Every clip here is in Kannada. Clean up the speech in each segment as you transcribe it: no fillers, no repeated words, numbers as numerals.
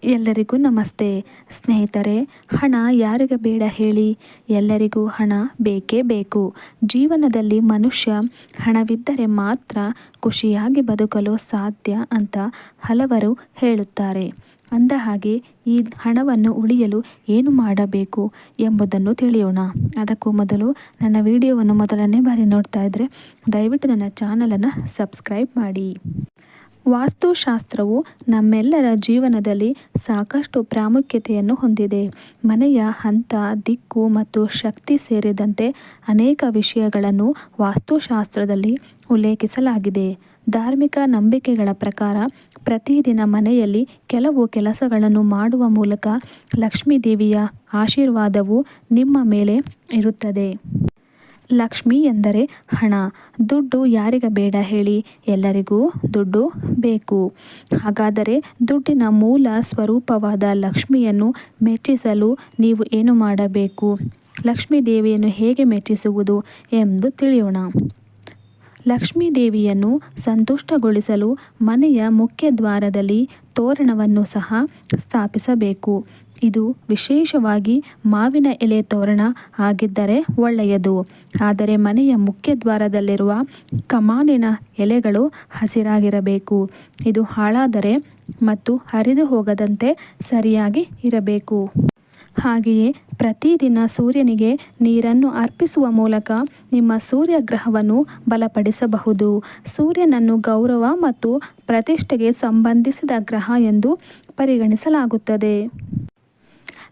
ಎಲ್ಲರಿಗೂ ನಮಸ್ತೆ ಸ್ನೇಹಿತರೆ. ಹಣ ಯಾರಿಗೆ ಬೇಡ ಹೇಳಿ? ಎಲ್ಲರಿಗೂ ಹಣ ಬೇಕೇ ಬೇಕು. ಜೀವನದಲ್ಲಿ ಮನುಷ್ಯ ಹಣವಿದ್ದರೆ ಮಾತ್ರ ಖುಷಿಯಾಗಿ ಬದುಕಲು ಸಾಧ್ಯ ಅಂತ ಹಲವರು ಹೇಳುತ್ತಾರೆ. ಅಂದಹಾಗೆ ಈ ಹಣವನ್ನು ಉಳಿಯಲು ಏನು ಮಾಡಬೇಕು ಎಂಬುದನ್ನು ತಿಳಿಯೋಣ. ಅದಕ್ಕೂ ಮೊದಲು ನನ್ನ ವಿಡಿಯೋವನ್ನು ಮೊದಲನೇ ಬಾರಿ ನೋಡ್ತಾ ಇದ್ದರೆ ದಯವಿಟ್ಟು ನನ್ನ ಚಾನಲನ್ನು ಸಬ್ಸ್ಕ್ರೈಬ್ ಮಾಡಿ. ವಾಸ್ತುಶಾಸ್ತ್ರವು ನಮ್ಮೆಲ್ಲರ ಜೀವನದಲ್ಲಿ ಸಾಕಷ್ಟು ಪ್ರಾಮುಖ್ಯತೆಯನ್ನು ಹೊಂದಿದೆ. ಮನೆಯ ಹಂತ, ದಿಕ್ಕು ಮತ್ತು ಶಕ್ತಿ ಸೇರಿದಂತೆ ಅನೇಕ ವಿಷಯಗಳನ್ನು ವಾಸ್ತುಶಾಸ್ತ್ರದಲ್ಲಿ ಉಲ್ಲೇಖಿಸಲಾಗಿದೆ. ಧಾರ್ಮಿಕ ನಂಬಿಕೆಗಳ ಪ್ರಕಾರ ಪ್ರತಿದಿನ ಮನೆಯಲ್ಲಿ ಕೆಲವು ಕೆಲಸಗಳನ್ನು ಮಾಡುವ ಮೂಲಕ ಲಕ್ಷ್ಮೀ ದೇವಿಯ ಆಶೀರ್ವಾದವು ನಿಮ್ಮ ಮೇಲೆ ಇರುತ್ತದೆ. ಲಕ್ಷ್ಮಿ ಎಂದರೆ ಹಣ. ದುಡ್ಡು ಯಾರಿಗೆ ಬೇಡ ಹೇಳಿ? ಎಲ್ಲರಿಗೂ ದುಡ್ಡು ಬೇಕು. ಹಾಗಾದರೆ ದುಡ್ಡಿನ ಮೂಲ ಸ್ವರೂಪವಾದ ಲಕ್ಷ್ಮಿಯನ್ನು ಮೆಚ್ಚಿಸಲು ನೀವು ಏನು ಮಾಡಬೇಕು? ಲಕ್ಷ್ಮೀ ದೇವಿಯನ್ನು ಹೇಗೆ ಮೆಚ್ಚಿಸುವುದು ಎಂದು ತಿಳಿಯೋಣ. ಲಕ್ಷ್ಮೀ ದೇವಿಯನ್ನು ಸಂತುಷ್ಟಗೊಳಿಸಲು ಮನೆಯ ಮುಖ್ಯ ದ್ವಾರದಲ್ಲಿ ತೋರಣವನ್ನು ಸಹ ಸ್ಥಾಪಿಸಬೇಕು. ಇದು ವಿಶೇಷವಾಗಿ ಮಾವಿನ ಎಲೆ ತೋರಣ ಆಗಿದ್ದರೆ ಒಳ್ಳೆಯದು. ಆದರೆ ಮನೆಯ ಮುಖ್ಯ ದ್ವಾರದಲ್ಲಿರುವ ಕಮಾನಿನ ಎಲೆಗಳು ಹಸಿರಾಗಿರಬೇಕು. ಇದು ಹಾಳಾದರೆ ಮತ್ತು ಹರಿದು ಹೋಗದಂತೆ ಸರಿಯಾಗಿ ಇರಬೇಕು. ಹಾಗೆಯೇ ಪ್ರತಿದಿನ ಸೂರ್ಯನಿಗೆ ನೀರನ್ನು ಅರ್ಪಿಸುವ ಮೂಲಕ ನಿಮ್ಮ ಸೂರ್ಯಗ್ರಹವನ್ನು ಬಲಪಡಿಸಬಹುದು. ಸೂರ್ಯನನ್ನು ಗೌರವ ಮತ್ತು ಪ್ರತಿಷ್ಠೆಗೆ ಸಂಬಂಧಿಸಿದ ಗ್ರಹ ಎಂದು ಪರಿಗಣಿಸಲಾಗುತ್ತದೆ.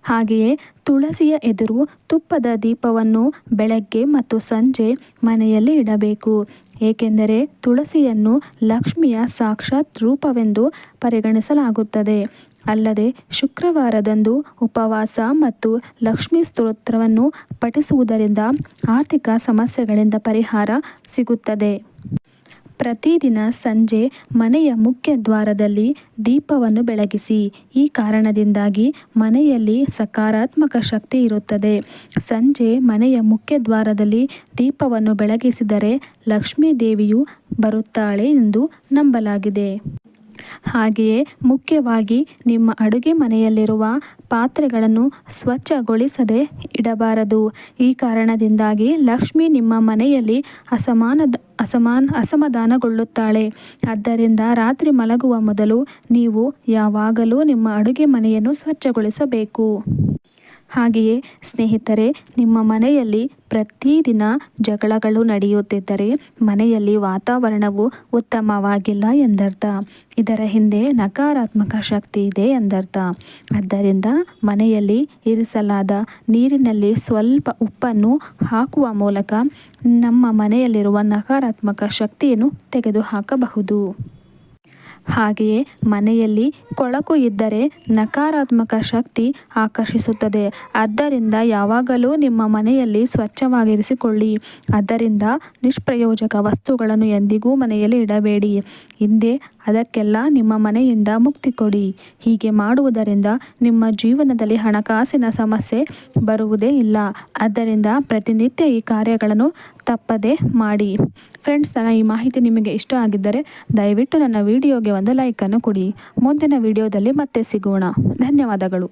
ಹಾಗೆಯೇ ತುಳಸಿಯ ಎದುರು ತುಪ್ಪದ ದೀಪವನ್ನು ಬೆಳಗ್ಗೆ ಮತ್ತು ಸಂಜೆ ಮನೆಯಲ್ಲಿ ಇಡಬೇಕು. ಏಕೆಂದರೆ ತುಳಸಿಯನ್ನು ಲಕ್ಷ್ಮಿಯ ಸಾಕ್ಷಾತ್ ರೂಪವೆಂದು ಪರಿಗಣಿಸಲಾಗುತ್ತದೆ. ಅಲ್ಲದೆ ಶುಕ್ರವಾರದಂದು ಉಪವಾಸ ಮತ್ತು ಲಕ್ಷ್ಮೀ ಸ್ತೋತ್ರವನ್ನು ಪಠಿಸುವುದರಿಂದ ಆರ್ಥಿಕ ಸಮಸ್ಯೆಗಳಿಂದ ಪರಿಹಾರ ಸಿಗುತ್ತದೆ. ಪ್ರತಿದಿನ ಸಂಜೆ ಮನೆಯ ಮುಖ್ಯ ದ್ವಾರದಲ್ಲಿ ದೀಪವನ್ನು ಬೆಳಗಿಸಿ. ಈ ಕಾರಣದಿಂದಾಗಿ ಮನೆಯಲ್ಲಿ ಸಕಾರಾತ್ಮಕ ಶಕ್ತಿ ಇರುತ್ತದೆ. ಸಂಜೆ ಮನೆಯ ಮುಖ್ಯ ದ್ವಾರದಲ್ಲಿ ದೀಪವನ್ನು ಬೆಳಗಿಸಿದರೆ ಲಕ್ಷ್ಮೀ ದೇವಿಯು ಬರುತ್ತಾಳೆ ಎಂದು ನಂಬಲಾಗಿದೆ. ಹಾಗೆಯೇ ಮುಖ್ಯವಾಗಿ ನಿಮ್ಮ ಅಡುಗೆ ಮನೆಯಲ್ಲಿರುವ ಪಾತ್ರೆಗಳನ್ನು ಸ್ವಚ್ಛಗೊಳಿಸದೆ ಇಡಬಾರದು. ಈ ಕಾರಣದಿಂದಾಗಿ ಲಕ್ಷ್ಮಿ ನಿಮ್ಮ ಮನೆಯಲ್ಲಿ ಅಸಮಾಧಾನಗೊಳ್ಳುತ್ತಾಳೆ. ಆದ್ದರಿಂದ ರಾತ್ರಿ ಮಲಗುವ ಮೊದಲು ನೀವು ಯಾವಾಗಲೂ ನಿಮ್ಮ ಅಡುಗೆ ಮನೆಯನ್ನು ಸ್ವಚ್ಛಗೊಳಿಸಬೇಕು. ಹಾಗೆಯೇ ಸ್ನೇಹಿತರೆ, ನಿಮ್ಮ ಮನೆಯಲ್ಲಿ ಪ್ರತಿದಿನ ಜಗಳಗಳು ನಡೆಯುತ್ತಿದ್ದರೆ ಮನೆಯಲ್ಲಿ ವಾತಾವರಣವು ಉತ್ತಮವಾಗಿಲ್ಲ ಎಂದರ್ಥ. ಇದರ ಹಿಂದೆ ನಕಾರಾತ್ಮಕ ಶಕ್ತಿ ಇದೆ ಎಂದರ್ಥ. ಆದ್ದರಿಂದ ಮನೆಯಲ್ಲಿ ಇರಿಸಲಾದ ನೀರಿನಲ್ಲಿ ಸ್ವಲ್ಪ ಉಪ್ಪನ್ನು ಹಾಕುವ ಮೂಲಕ ನಮ್ಮ ಮನೆಯಲ್ಲಿರುವ ನಕಾರಾತ್ಮಕ ಶಕ್ತಿಯನ್ನು ತೆಗೆದುಹಾಕಬಹುದು. ಹಾಗೆಯೇ ಮನೆಯಲ್ಲಿ ಕೊಳಕು ಇದ್ದರೆ ನಕಾರಾತ್ಮಕ ಶಕ್ತಿ ಆಕರ್ಷಿಸುತ್ತದೆ. ಆದ್ದರಿಂದ ಯಾವಾಗಲೂ ನಿಮ್ಮ ಮನೆಯಲ್ಲಿ ಸ್ವಚ್ಛವಾಗಿರಿಸಿಕೊಳ್ಳಿ. ಆದ್ದರಿಂದ ನಿಷ್ಪ್ರಯೋಜಕ ವಸ್ತುಗಳನ್ನು ಎಂದಿಗೂ ಮನೆಯಲ್ಲಿ ಇಡಬೇಡಿ. ಹಿಂದೆ ಅದಕ್ಕೆಲ್ಲ ನಿಮ್ಮ ಮನೆಯಿಂದ ಮುಕ್ತಿ ಕೊಡಿ. ಹೀಗೆ ಮಾಡುವುದರಿಂದ ನಿಮ್ಮ ಜೀವನದಲ್ಲಿ ಹಣಕಾಸಿನ ಸಮಸ್ಯೆ ಬರುವುದೇ ಇಲ್ಲ. ಆದ್ದರಿಂದ ಪ್ರತಿನಿತ್ಯ ಈ ಕಾರ್ಯಗಳನ್ನು ತಪ್ಪದೆ ಮಾಡಿ. ಫ್ರೆಂಡ್ಸ್, ನನ್ನ ಈ ಮಾಹಿತಿ ನಿಮಗೆ ಇಷ್ಟ ಆಗಿದ್ದರೆ ದಯವಿಟ್ಟು ನನ್ನ ವಿಡಿಯೋಗೆ ಒಂದು ಲೈಕನ್ನು ಕೊಡಿ. ಮುಂದಿನ ವಿಡಿಯೋದಲ್ಲಿ ಮತ್ತೆ ಸಿಗೋಣ. ಧನ್ಯವಾದಗಳು.